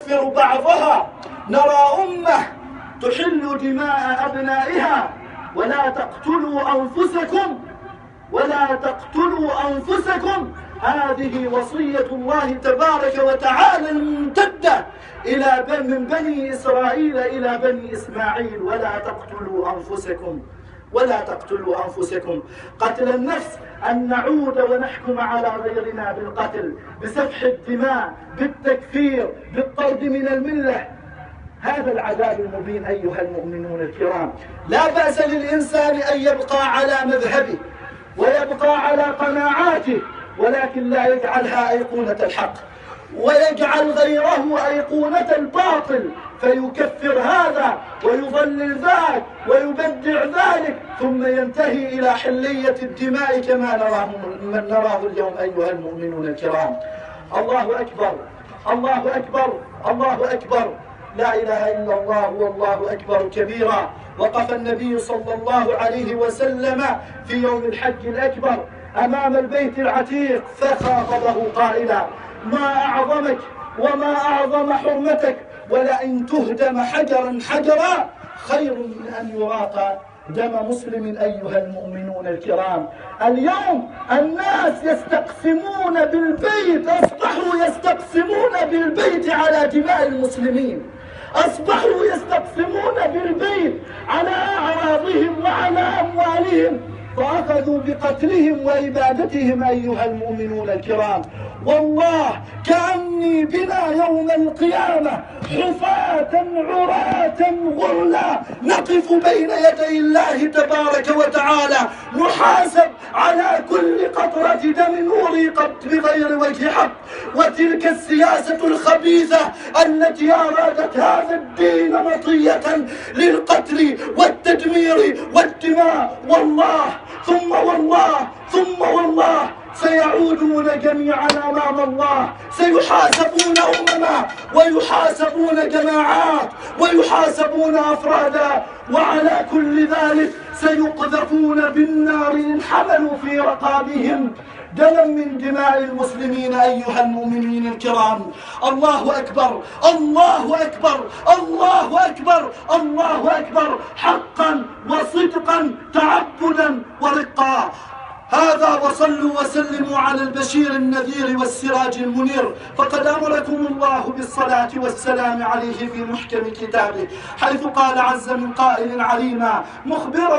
يكفر بعضها. نرى أمة تحل دماء أبنائها. ولا تقتلوا أنفسكم. هذه وصية الله تبارك وتعالى الممتدة من بني إسرائيل إلى بني إسماعيل. ولا تقتلوا أنفسكم. قتل النفس أن نعود ونحكم على غيرنا بالقتل، بسفح الدماء، بالتكفير، بالطرد من الملة. هذا العذاب المبين أيها المؤمنون الكرام. لا بأس للإنسان أن يبقى على مذهبه ويبقى على قناعاته، ولكن لا يجعلها أيقونة الحق ويجعل غيره أيقونة الباطل، فيكفر هذا ويضلل ذاك ويبدع ذلك، ثم ينتهي إلى حلية الدماء كما نراه اليوم أيها المؤمنون الكرام. الله أكبر، الله أكبر، الله أكبر، لا إله إلا الله والله أكبر كبيرا. وقف النبي صلى الله عليه وسلم في يوم الحج الأكبر أمام البيت العتيق فخاطبه قائلا: ما أعظمك وما أعظم حرمتك، ولئن تهدم حجرا حجرا خير من أن يراق دم مسلم. أيها المؤمنون الكرام، اليوم الناس يستقسمون بالبيت، أصبحوا يستقسمون بالبيت على دماء المسلمين، أصبحوا يستقسمون بالبيت على أعراضهم وعلى أموالهم، فأخذوا بقتلهم وإبادتهم. أيها المؤمنون الكرام، والله كأني بنا يوم القيامة حفاة عراة غرلا نقف بين يدي الله تبارك وتعالى، نحاسب على كل قطرة دم أريقت بغير وجه حق. وتلك السياسة الخبيثة التي أرادت هذا الدين مطية للقتل والتدمير والدماء، والله ثم والله ثم والله سيعودون جميعا أمام الله، سيحاسبون أمما ويحاسبون جماعات ويحاسبون أفرادا، وعلى كل ذلك سيقذفون بالنار إن حملوا في رقابهم دما من دماء المسلمين. أيها المؤمنين الكرام، الله أكبر، الله أكبر، الله أكبر، الله أكبر، حقا وصدقا، تعبدا ورقا. هذا وصلوا وسلموا على البشير النذير والسراج المنير، فقد أمركم الله بالصلاة والسلام عليه في محكم كتابه، حيث قال عز من قائل عليما مخبرا